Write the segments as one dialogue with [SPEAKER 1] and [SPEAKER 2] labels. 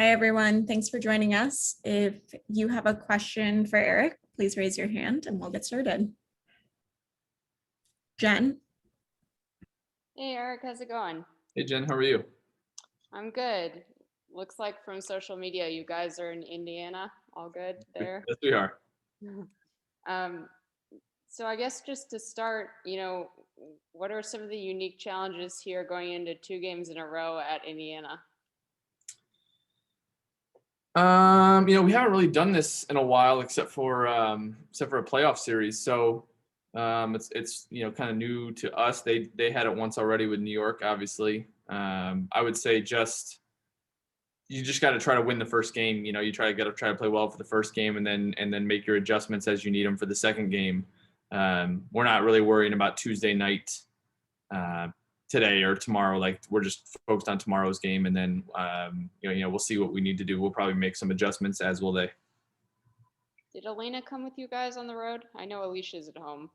[SPEAKER 1] Hi, everyone. Thanks for joining us. If you have a question for Eric, please raise your hand and we'll get started. Jen?
[SPEAKER 2] Hey Eric, how's it going?
[SPEAKER 3] Hey Jen, how are you?
[SPEAKER 2] I'm good. Looks like from social media you guys are in Indiana. All good there?
[SPEAKER 3] Yes, we are.
[SPEAKER 2] Um, so I guess just to start, what are some of the unique challenges here going into 2 games in a row at Indiana?
[SPEAKER 3] We haven't really done this in a while, except for a playoff series. So it's kind of new to us. They had it once already with New York, obviously. I would say you just got to try to win the first game. You try to play well for the first game, and then make your adjustments as you need them for the second game. We're not really worrying about Tuesday night today or tomorrow. Like, we're just focused on tomorrow's game, and then we'll see what we need to do. We'll probably make some adjustments, as will they.
[SPEAKER 2] Did Elena come with you guys on the road? I know Alicia's at home.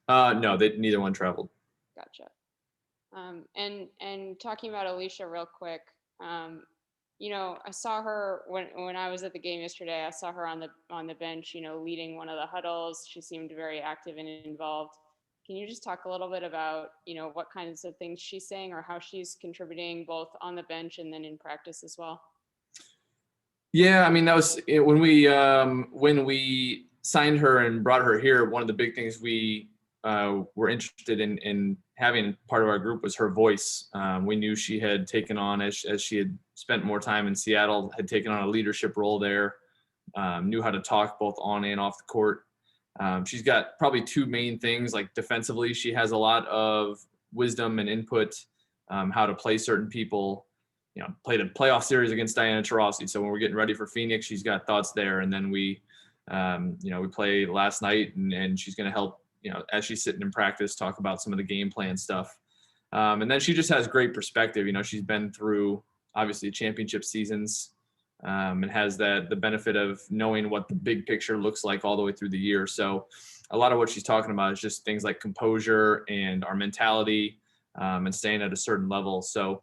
[SPEAKER 3] No, neither one traveled.
[SPEAKER 2] Gotcha. And talking about Alicia real quick, I saw her when I was at the game yesterday. I saw her on the bench, leading one of the huddles. She seemed very active and involved. Can you just talk a little bit about, what kinds of things she's saying or how she's contributing both on the bench and then in practice as well?
[SPEAKER 3] Yeah, I mean, that was when we signed her and brought her here. One of the big things we were interested in having part of our group was her voice. We knew she had taken on, as she had spent more time in Seattle, had taken on a leadership role there, knew how to talk both on and off the court. She's got probably two main things. Like, defensively, she has a lot of wisdom and input, how to play certain people. Played a playoff series against Diana Taurasi. So when we're getting ready for Phoenix, she's got thoughts there. And then we played last night, and she's going to help, as she's sitting in practice, talk about some of the game plan stuff. And then she just has great perspective. She's been through, obviously, championship seasons, and has the benefit of knowing what the big picture looks like all the way through the year. So a lot of what she's talking about is just things like composure and our mentality, and staying at a certain level. So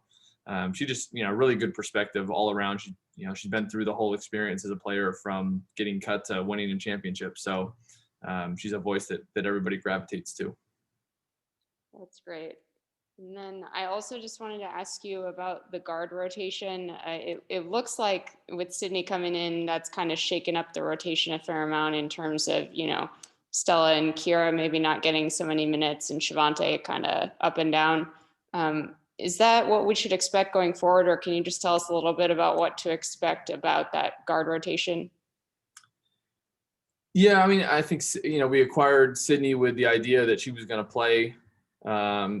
[SPEAKER 3] she just, really good perspective all around. She's been through the whole experience as a player, from getting cut to winning in championships. So she's a voice that everybody gravitates to.
[SPEAKER 2] That's great. And then I also just wanted to ask you about the guard rotation. It looks like with Sydney coming in, that's kind of shaken up the rotation a fair amount in terms of, Stella and Kiera maybe not getting so many minutes, and Shavante kind of up and down. Is that what we should expect going forward, or can you just tell us a little bit about what to expect about that guard rotation?
[SPEAKER 3] Yeah, I mean, I think, we acquired Sydney with the idea that she was going to play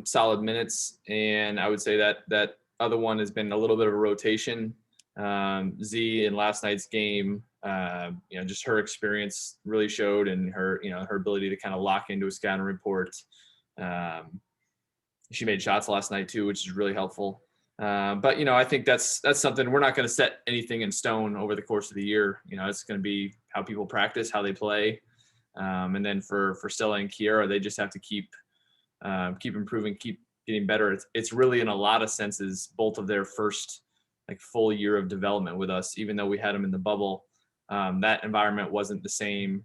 [SPEAKER 3] solid minutes, and I would say that other one has been a little bit of a rotation. Z, in last night's game, just her experience really showed, and her ability to kind of lock into a scouting report. She made shots last night too, which is really helpful. But I think that's something. We're not going to set anything in stone over the course of the year. It's going to be how people practice, how they play, and then for Stella and Kiera, they just have to keep improving, keep getting better. It's really, in a lot of senses, both of their first full year of development with us. Even though we had them in the bubble, that environment wasn't the same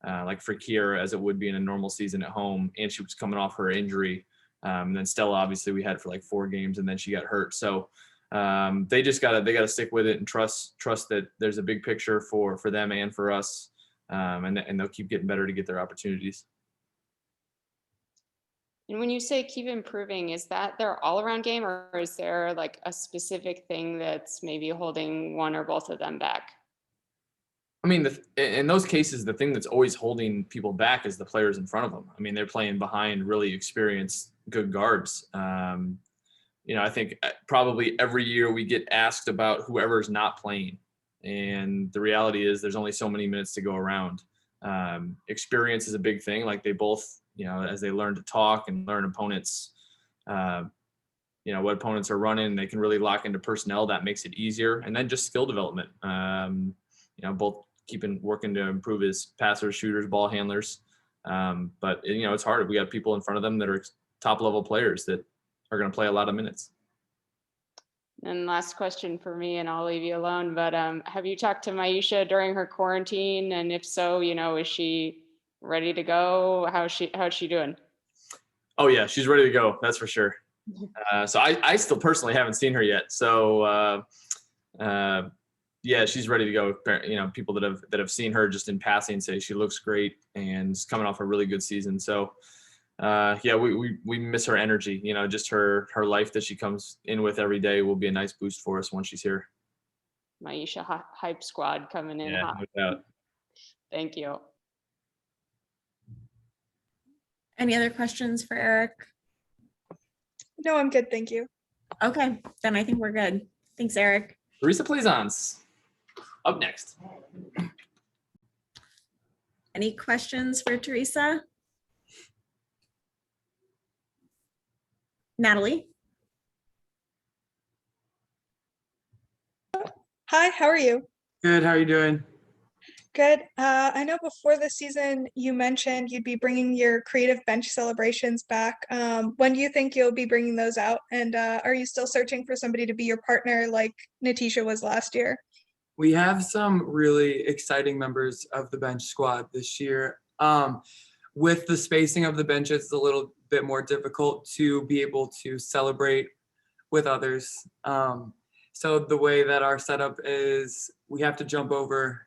[SPEAKER 3] for Kiera as it would be in a normal season at home, and she was coming off her injury. And then Stella, obviously, we had for 4 games, and then she got hurt. So they gotta stick with it and trust that there's a big picture for them and for us, and they'll keep getting better to get their opportunities.
[SPEAKER 2] And when you say keep improving, is that their all-around game, or is there a specific thing that's maybe holding one or both of them back?
[SPEAKER 3] I mean, in those cases, the thing that's always holding people back is the players in front of them. I mean, they're playing behind really experienced, good guards. I think probably every year we get asked about whoever's not playing. And the reality is there's only so many minutes to go around. Experience is a big thing. They both, as they learn to talk and learn opponents, what opponents are running, they can really lock into personnel. That makes it easier. And then just skill development. Both working to improve his passers, shooters, ball handlers. But it's hard. We have people in front of them that are top level players that are going to play a lot of minutes.
[SPEAKER 2] And last question for me, and I'll leave you alone, but have you talked to Maisha during her quarantine? And if so, is she ready to go? How's she doing?
[SPEAKER 3] Oh yeah, she's ready to go. That's for sure. So I still personally haven't seen her yet. So yeah, she's ready to go. People that have seen her just in passing say she looks great and is coming off a really good season. So yeah, we miss her energy. Just her life that she comes in with every day will be a nice boost for us once she's here.
[SPEAKER 2] Maisha hype squad coming in
[SPEAKER 3] Yeah,
[SPEAKER 2] hot.
[SPEAKER 3] no doubt.
[SPEAKER 2] Thank you.
[SPEAKER 1] Any other questions for Eric?
[SPEAKER 4] No, I'm good, thank you.
[SPEAKER 1] Okay, then I think we're good. Thanks, Eric.
[SPEAKER 3] Teresa Plaisance up next.
[SPEAKER 1] Any questions for Teresa? Natalie?
[SPEAKER 4] Hi, how are you?
[SPEAKER 5] Good, how are you doing?
[SPEAKER 4] Good. I know before the season you mentioned you'd be bringing your creative bench celebrations back. When do you think you'll be bringing those out? And are you still searching for somebody to be your partner like Natisha was last year?
[SPEAKER 5] We have some really exciting members of the bench squad this year. With the spacing of the benches, it's a little bit more difficult to be able to celebrate with others. So the way that our setup is, we have to jump over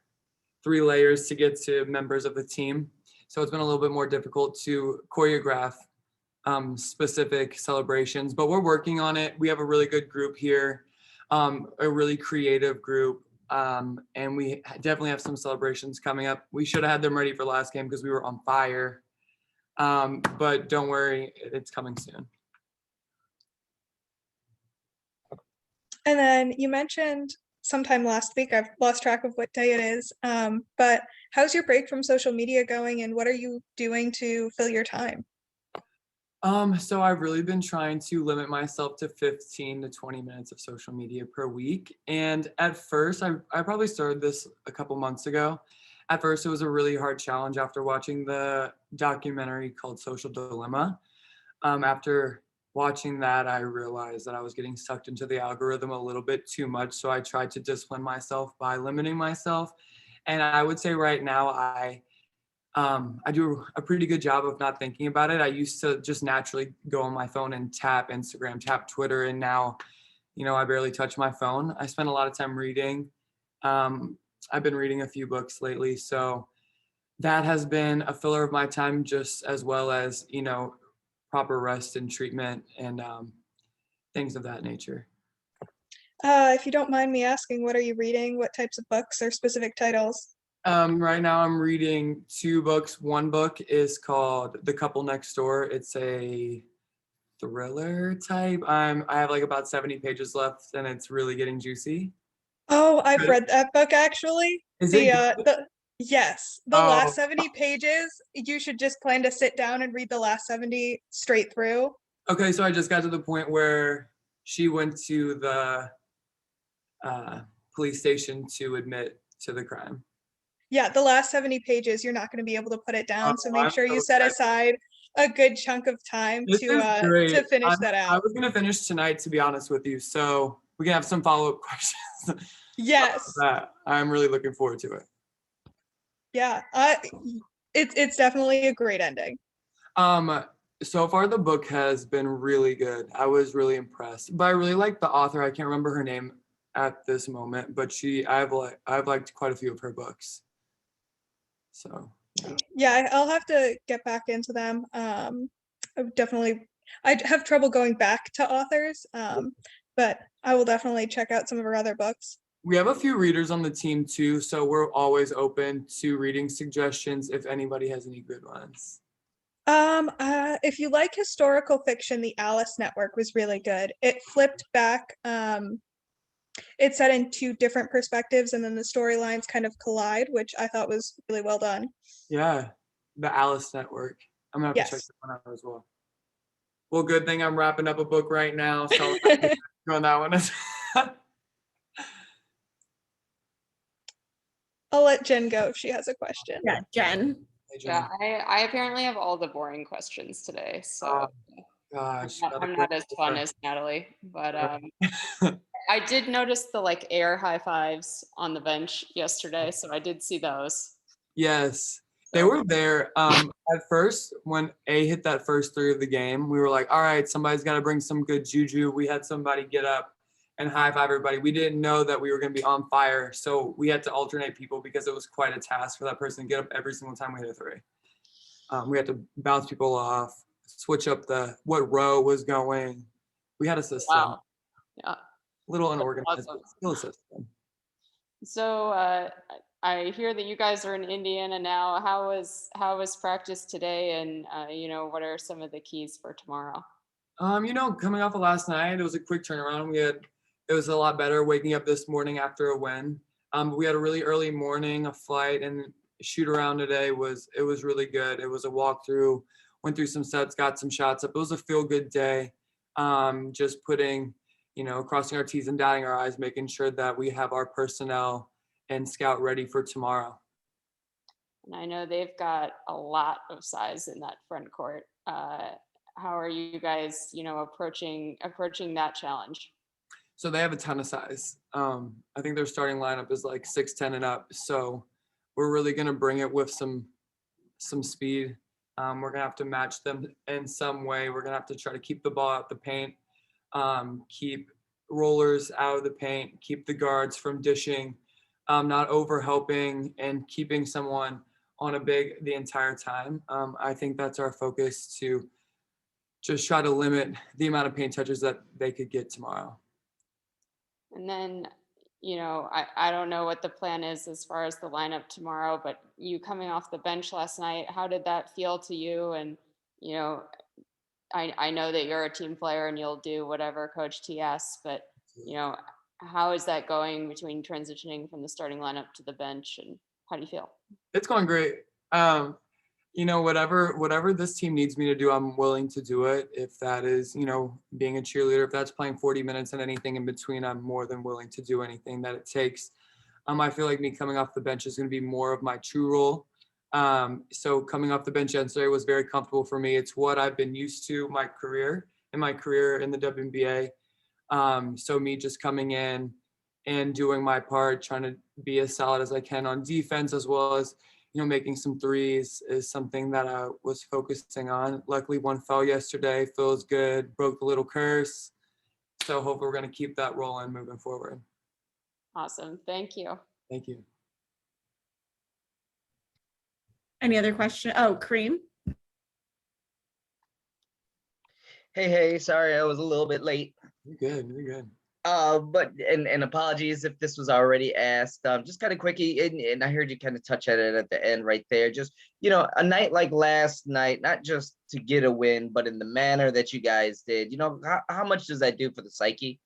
[SPEAKER 5] 3 layers to get to members of the team. So it's been a little bit more difficult to choreograph specific celebrations, but we're working on it. We have a really good group here, a really creative group, and we definitely have some celebrations coming up. We should have had them ready for last game because we were on fire, but don't worry, it's coming soon.
[SPEAKER 4] And then you mentioned sometime last week, I've lost track of what day it is, but how's your break from social media going and what are you doing to fill your time?
[SPEAKER 5] So I've really been trying to limit myself to 15 to 20 minutes of social media per week. And at first, I probably started this a couple months ago. At first, it was a really hard challenge after watching the documentary called Social Dilemma. After watching that, I realized that I was getting sucked into the algorithm a little bit too much. So I tried to discipline myself by limiting myself. And I would say right now, I do a pretty good job of not thinking about it. I used to just naturally go on my phone and tap Instagram, tap Twitter, and now, I barely touch my phone. I spend a lot of time reading. I've been reading a few books lately, so that has been a filler of my time, just as well as, proper rest and treatment and things of that nature.
[SPEAKER 4] If you don't mind me asking, what are you reading? What types of books or specific titles?
[SPEAKER 5] Right now I'm reading 2 books. One book is called The Couple Next Door. It's a thriller type. I have like about 70 pages left and it's really getting juicy.
[SPEAKER 4] Oh, I've
[SPEAKER 5] Good.
[SPEAKER 4] read that book actually.
[SPEAKER 5] Is it good?
[SPEAKER 4] Yes, the
[SPEAKER 5] Oh.
[SPEAKER 4] last 70 pages, you should just plan to sit down and read the last 70 straight through.
[SPEAKER 5] Okay, so I just got to the point where she went to the police station to admit to the crime.
[SPEAKER 4] Yeah, the last 70 pages, you're not going to be able to put it down. So
[SPEAKER 5] Oh,
[SPEAKER 4] make
[SPEAKER 5] I'm
[SPEAKER 4] sure you
[SPEAKER 5] so
[SPEAKER 4] set
[SPEAKER 5] excited.
[SPEAKER 4] aside a good chunk of time
[SPEAKER 5] This is great.
[SPEAKER 4] to finish that
[SPEAKER 5] I
[SPEAKER 4] out.
[SPEAKER 5] was gonna finish tonight, to be honest with you, so we can have some follow-up questions.
[SPEAKER 4] Yes.
[SPEAKER 5] I'm really looking forward to it.
[SPEAKER 4] Yeah. It's definitely a great ending.
[SPEAKER 5] So far the book has been really good. I was really impressed, but I really like the author. I can't remember her name at this moment, but I've liked quite a few of her books. So
[SPEAKER 4] Yeah, I'll have to get back into them. I have trouble going back to authors, but I will definitely check out some of her other books.
[SPEAKER 5] we have a few readers on the team too, so we're always open to reading suggestions if anybody has any good ones.
[SPEAKER 4] If you like historical fiction, the Alice Network was really good. It flipped back. It's set in 2 different perspectives, and then the storylines kind of collide, which I thought was really well done.
[SPEAKER 5] Yeah, the Alice Network. I'm gonna have to check
[SPEAKER 4] Yes.
[SPEAKER 5] that one out as well. Well, good thing I'm wrapping up a book right now, so on that one.
[SPEAKER 4] I'll let Jen go if she has a question.
[SPEAKER 1] Yeah, Jen.
[SPEAKER 5] Hey, Jen.
[SPEAKER 2] Yeah, I apparently have all the boring questions today, so
[SPEAKER 5] Gosh,
[SPEAKER 2] I'm not as fun as Natalie. But I did notice the like air high fives on the bench yesterday, so I did see those.
[SPEAKER 5] Yes, they
[SPEAKER 2] So-
[SPEAKER 5] were there. At first, when A hit that first three of the game, we were like, all right, somebody's got to bring some good juju. We had somebody get up and high five everybody. We didn't know that we were going to be on fire. So we had to alternate people because it was quite a task for that person to get up every single time we hit a three. We had to bounce people off, switch up what row was going. We had a system,
[SPEAKER 2] Wow. Yeah.
[SPEAKER 5] little unorganized,
[SPEAKER 2] awesome.
[SPEAKER 5] but still a system.
[SPEAKER 2] So I hear that you guys are in Indiana now. How was practice today? And what are some of the keys for tomorrow?
[SPEAKER 5] Coming off of last night, it was a quick turnaround. It was a lot better waking up this morning after a win. We had a really early morning, a flight, and shoot around today it was really good. It was a walkthrough, went through some sets, got some shots up. It was a feel good day. Just putting, crossing our T's and dotting our I's, making sure that we have our personnel and scout ready for tomorrow.
[SPEAKER 2] And I know they've got a lot of size in that front court. How are you guys, approaching that challenge?
[SPEAKER 5] So they have a ton of size. I think their starting lineup is like 6'10" and up. So we're really going to bring it with some speed. We're going to have to match them in some way. We're going to have to try to keep the ball out the paint, keep rollers out of the paint, keep the guards from dishing, not over helping, and keeping someone on a big the entire time. I think that's our focus, to just try to limit the amount of paint touches that they could get tomorrow.
[SPEAKER 2] And then, I don't know what the plan is as far as the lineup tomorrow, but you coming off the bench last night, how did that feel to you? And, I know that you're a team player and you'll do whatever Coach T asks, but, how is that going between transitioning from the starting lineup to the bench, and how do you feel?
[SPEAKER 5] It's going great. Whatever this team needs me to do, I'm willing to do it. If that is, being a cheerleader, if that's playing 40 minutes and anything in between, I'm more than willing to do anything that it takes. I feel like me coming off the bench is going to be more of my true role. So coming off the bench yesterday was very comfortable for me. It's what I've been used to in my career in the WNBA. So me just coming in and doing my part, trying to be as solid as I can on defense, as well as, making some threes, is something that I was focusing on. Luckily, one fell yesterday, feels good, broke the little curse. So hopefully we're going to keep that rolling moving forward.
[SPEAKER 2] Awesome. Thank you.
[SPEAKER 5] Thank you.
[SPEAKER 1] Any other question? Oh, Kareem.
[SPEAKER 6] Hey, sorry, I was a little bit late.
[SPEAKER 5] You're good. You're good.
[SPEAKER 6] But apologies if this was already asked. Just kind of quickie, and I heard you kind of touch at it at the end right there. Just, a night like last night, not just to get a win, but in the manner that you guys did, how much does that do for the psyche?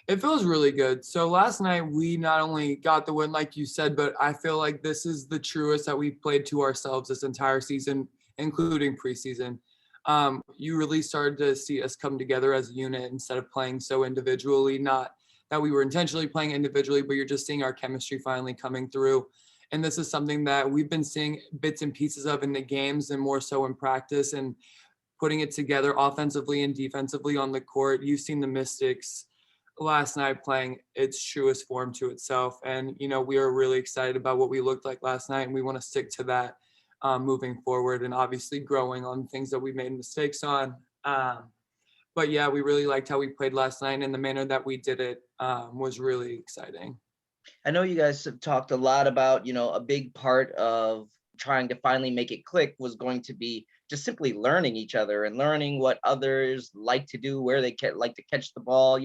[SPEAKER 5] It feels really good. So last night we not only got the win, like you said, but I feel like this is the truest that we've played to ourselves this entire season, including preseason. You really started to see us come together as a unit instead of playing so individually. Not that we were intentionally playing individually, but you're just seeing our chemistry finally coming through. And this is something that we've been seeing bits and pieces of in the games and more so in practice, and putting it together offensively and defensively on the court. You've seen the Mystics last night playing its truest form to itself. And, we are really excited about what we looked like last night, and we want to stick to that moving forward, and obviously growing on things that we made mistakes on. But yeah, we really liked how we played last night, and the manner that we did it was really exciting.
[SPEAKER 6] I know you guys have talked a lot about, a big part of trying to finally make it click was going to be just simply learning each other and learning what others like to do, where they like to catch the ball.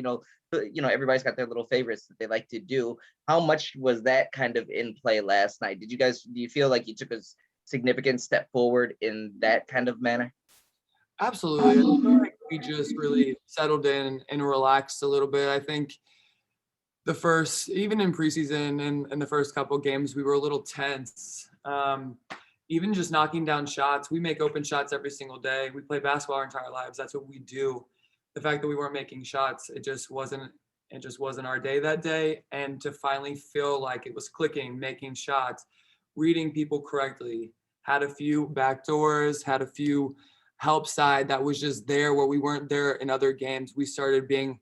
[SPEAKER 6] Everybody's got their little favorites that they like to do. How much was that kind of in play last night? Do you feel like you took a significant step forward in that kind of manner?
[SPEAKER 5] Absolutely. I feel like we just really settled in and relaxed a little bit. I think even in preseason and the first couple of games, we were a little tense. Even just knocking down shots, we make open shots every single day. We play basketball our entire lives. That's what we do. The fact that we weren't making shots, it just wasn't our day that day. And to finally feel like it was clicking, making shots, reading people correctly, had a few backdoors, had a few help side that was just there where we weren't there in other games. We started being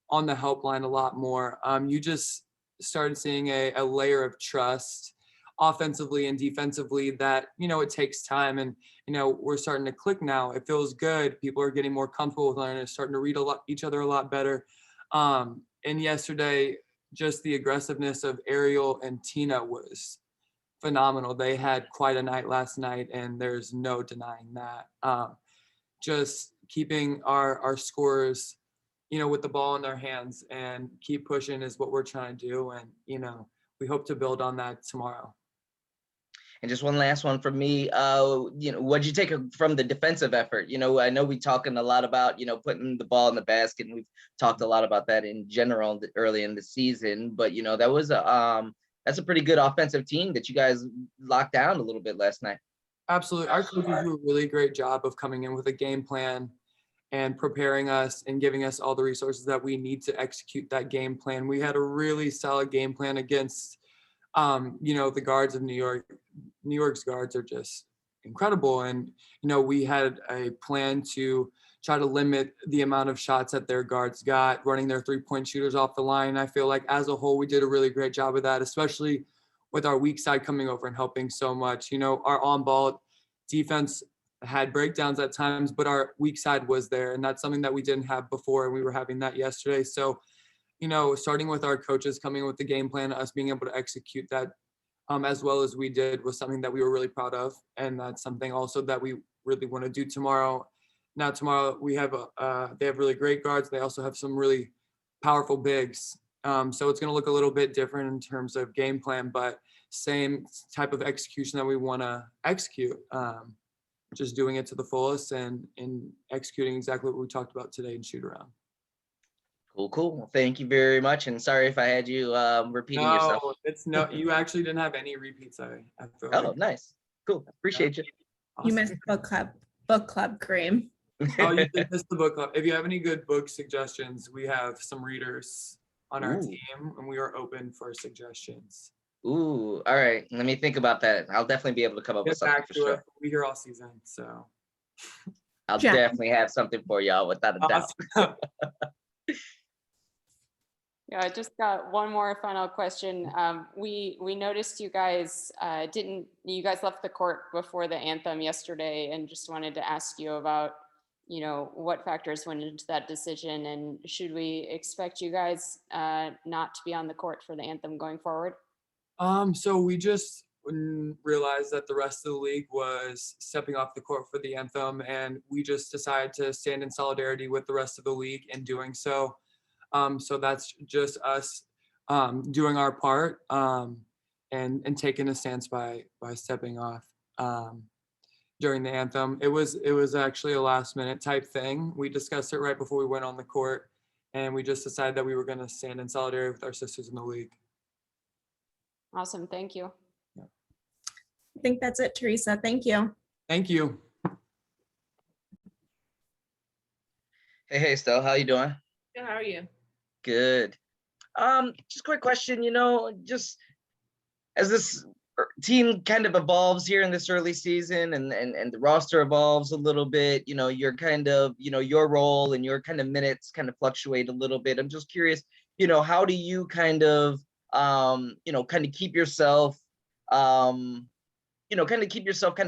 [SPEAKER 5] on the helpline a lot more. You just started seeing a layer of trust offensively and defensively that, it takes time, and, we're starting to click now. It feels good. People are getting more comfortable with learning, starting to read each other a lot better. And yesterday, just the aggressiveness of Ariel and Tina was phenomenal. They had quite a night last night, and there's no denying that. Just keeping our scorers, with the ball in their hands and keep pushing is what we're trying to do. And, we hope to build on that tomorrow.
[SPEAKER 6] And just one last one from me. What'd you take from the defensive effort? I know we talking a lot about, putting the ball in the basket, and we've talked a lot about that in general early in the season. But that was that's a pretty good offensive team that you guys locked down a little bit last night.
[SPEAKER 5] Absolutely. Our coaches do a really great job of coming in with a game plan and preparing us and giving us all the resources that we need to execute that game plan. We had a really solid game plan against, the guards of New York. New York's guards are just incredible. And, we had a plan to try to limit the amount of shots that their guards got, running their 3-point shooters off the line. I feel like as a whole, we did a really great job of that, especially with our weak side coming over and helping so much. Our on-ball defense had breakdowns at times, but our weak side was there. And that's something that we didn't have before. And we were having that yesterday. So, starting with our coaches coming with the game plan, us being able to execute that as well as we did was something that we were really proud of. And that's something also that we really want to do tomorrow. Now, tomorrow we have they have really great guards. They also have some really powerful bigs. So it's going to look a little bit different in terms of game plan, but same type of execution that we want to execute. Just doing it to the fullest and executing exactly what we talked about today in shoot around.
[SPEAKER 6] Cool. Well, thank you very much. And sorry if I had you repeating yourself.
[SPEAKER 5] You actually didn't have any repeats. I feel
[SPEAKER 6] Oh,
[SPEAKER 5] like.
[SPEAKER 6] nice. Cool. Appreciate you.
[SPEAKER 1] You missed book club, Kareem.
[SPEAKER 5] Oh, you did miss the book club. If you have any good book suggestions, we have some readers on our
[SPEAKER 6] Ooh.
[SPEAKER 5] team, and we are open for suggestions.
[SPEAKER 6] Ooh, all right. Let me think about that. I'll definitely be able to come up with
[SPEAKER 5] Get
[SPEAKER 6] something
[SPEAKER 5] back
[SPEAKER 6] for
[SPEAKER 5] to
[SPEAKER 6] sure.
[SPEAKER 5] it. We here all season, so.
[SPEAKER 6] I'll
[SPEAKER 1] Jack.
[SPEAKER 6] definitely have something for y'all without a doubt.
[SPEAKER 5] Awesome.
[SPEAKER 2] Yeah, I just got one more final question. We noticed you guys you guys left the court before the anthem yesterday, and just wanted to ask you about, what factors went into that decision, and should we expect you guys not to be on the court for the anthem going forward?
[SPEAKER 5] So we just realized that the rest of the league was stepping off the court for the anthem, and we just decided to stand in solidarity with the rest of the league in doing so. So that's just us doing our part and taking a stance by stepping off during the anthem. It was actually a last minute type thing. We discussed it right before we went on the court, and we just decided that we were going to stand in solidarity with our sisters in the league.
[SPEAKER 2] Awesome, thank you.
[SPEAKER 1] I think that's it, Teresa. Thank you.
[SPEAKER 5] Thank you.
[SPEAKER 6] Hey, Stella, how you doing?
[SPEAKER 7] Good, how are you?
[SPEAKER 6] Good. Just a quick question, just as this team kind of evolves here in this early season and the roster evolves a little bit, you're kind of, your role and your kind of minutes kind of fluctuate a little bit. I'm just curious, how do you kind of, keep yourself, kind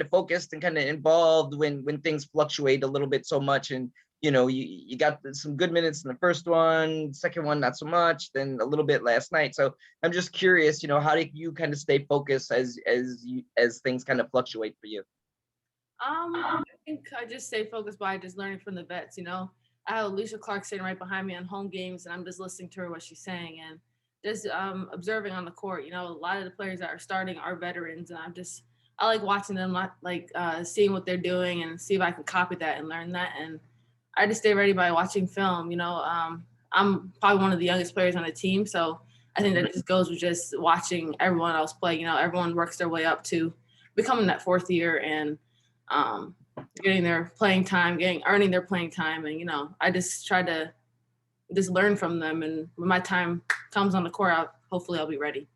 [SPEAKER 6] of focused and kind of involved when things fluctuate a little bit so much, and you got some good minutes in the first one, second one not so much, then a little bit last night. So I'm just curious, how do you kind of stay focused as things kind of fluctuate for you?
[SPEAKER 7] I think I just stay focused by just learning from the vets. I have Alicia Clark sitting right behind me on home games, and I'm just listening to her what she's saying and just observing on the court. A lot of the players that are starting are veterans, and I like watching them, like seeing what they're doing and see if I can copy that and learn that. And I just stay ready by watching film. I'm probably one of the youngest players on the team, so I think that just goes with just watching everyone else play. Everyone works their way up to becoming that fourth year and getting their playing time, earning their playing time. And I just try to just learn from them. And when my time comes on the court, hopefully I'll be ready.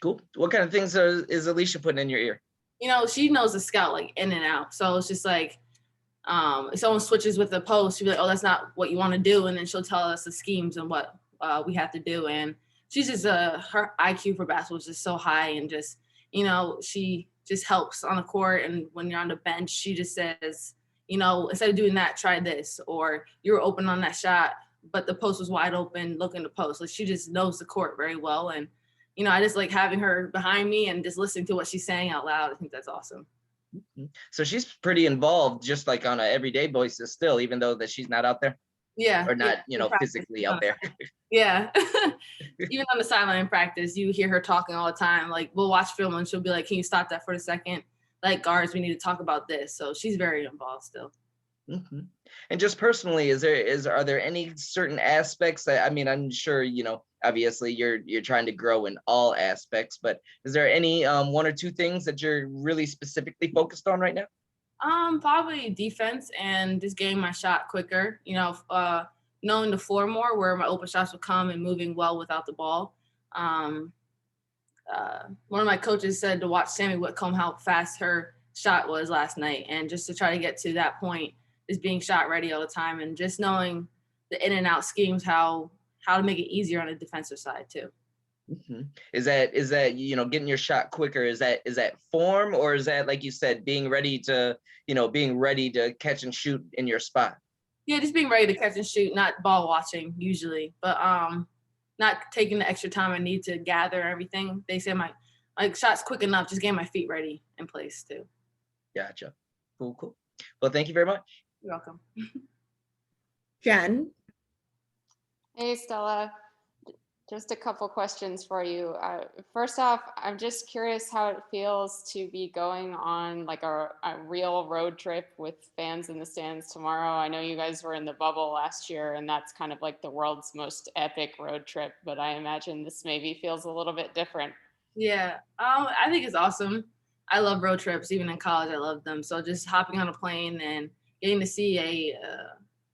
[SPEAKER 6] Cool. What kind of things is Alicia putting in your ear?
[SPEAKER 7] She knows the scout like in and out, so it's just like If someone switches with the post, she'll be like, oh, that's not what you want to do. And then she'll tell us the schemes and what we have to do. And she's just, her IQ for basketball is just so high, and just, she just helps on the court. And when you're on the bench, she just says, instead of doing that, try this, or you were open on that shot, but the post was wide open, look in the post. Like, she just knows the court very well. And, I just like having her behind me and just listening to what she's saying out loud. I think that's awesome.
[SPEAKER 6] So she's pretty involved, just like on a everyday basis still, even though that she's not out there
[SPEAKER 7] Yeah.
[SPEAKER 6] or not,
[SPEAKER 7] yeah, practice.
[SPEAKER 6] physically out there.
[SPEAKER 7] Yeah. Even on the sideline practice, you hear her talking all the time. Like, we'll watch film and she'll be like, can you stop that for a second? Like, guards, we need to talk about this. So she's very involved still.
[SPEAKER 6] Mhm. And just personally, are there any certain aspects that, I mean, I'm sure, obviously you're trying to grow in all aspects, but is there any one or two things that you're really specifically focused on right now?
[SPEAKER 7] Probably defense and just getting my shot quicker, knowing the floor more, where my open shots will come, and moving well without the ball. One of my coaches said to watch Sammy Whitcomb, how fast her shot was last night, and just to try to get to that point is being shot ready all the time, and just knowing the in and out schemes, how to make it easier on the defensive side too.
[SPEAKER 6] Mhm. Is that getting your shot quicker? Is that form, or is that, like you said, being ready to catch and shoot in your spot?
[SPEAKER 7] Yeah, just being ready to catch and shoot, not ball watching usually, but not taking the extra time I need to gather everything. They say my shot's quick enough, just getting my feet ready in place too.
[SPEAKER 6] Gotcha. Cool. Well, thank you very much.
[SPEAKER 7] You're welcome.
[SPEAKER 1] Jen,
[SPEAKER 2] Hey, Stella. Just a couple questions for you. First off, I'm just curious how it feels to be going on like a real road trip with fans in the stands tomorrow. I know you guys were in the bubble last year, and that's kind of like the world's most epic road trip, but I imagine this maybe feels a little bit different.
[SPEAKER 7] Yeah, I think it's awesome. I love road trips. Even in college, I loved them. So just hopping on a plane and getting to see a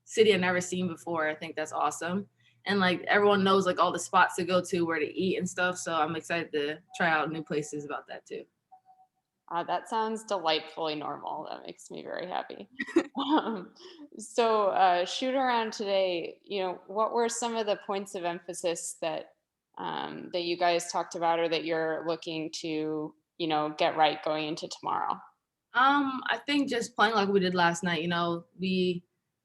[SPEAKER 7] city I've never seen before, I think that's awesome. And like everyone knows like all the spots to go to, where to eat and stuff. So I'm excited to try out new places about that too.
[SPEAKER 2] That sounds delightfully normal. That makes me very happy. Shoot around today, what were some of the points of emphasis that you guys talked about, or that you're looking to, get right going into tomorrow?
[SPEAKER 7] I think just playing like we did last night.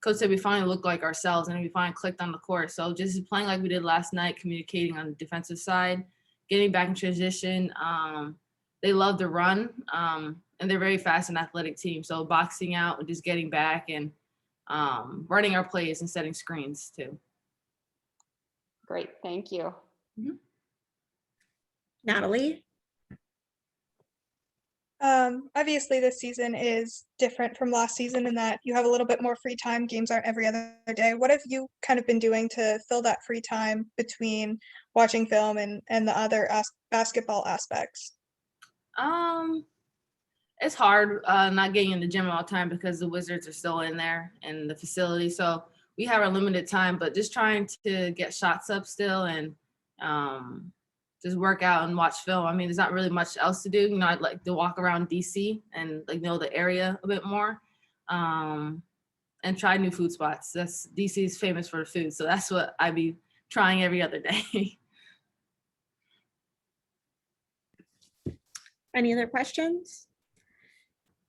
[SPEAKER 7] Coach said we finally looked like ourselves, and we finally clicked on the court. So just playing like we did last night, communicating on the defensive side, getting back in transition. They love to run, and they're very fast and athletic team. So boxing out and just getting back and running our plays and setting screens too.
[SPEAKER 2] Great, thank you.
[SPEAKER 1] Natalie,
[SPEAKER 4] Obviously this season is different from last season in that you have a little bit more free time. Games aren't every other day. What have you kind of been doing to fill that free time between watching film and the other basketball aspects?
[SPEAKER 7] It's hard not getting in the gym all the time because the Wizards are still in there in the facility. So we have our limited time, but just trying to get shots up still, and just work out and watch film. I mean, there's not really much else to do. I'd like to walk around DC and like know the area a bit more, and try new food spots. DC is famous for the food. So that's what I'd be trying every other day.
[SPEAKER 1] any other questions?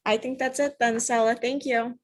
[SPEAKER 1] I think that's it then, Stella. Thank you.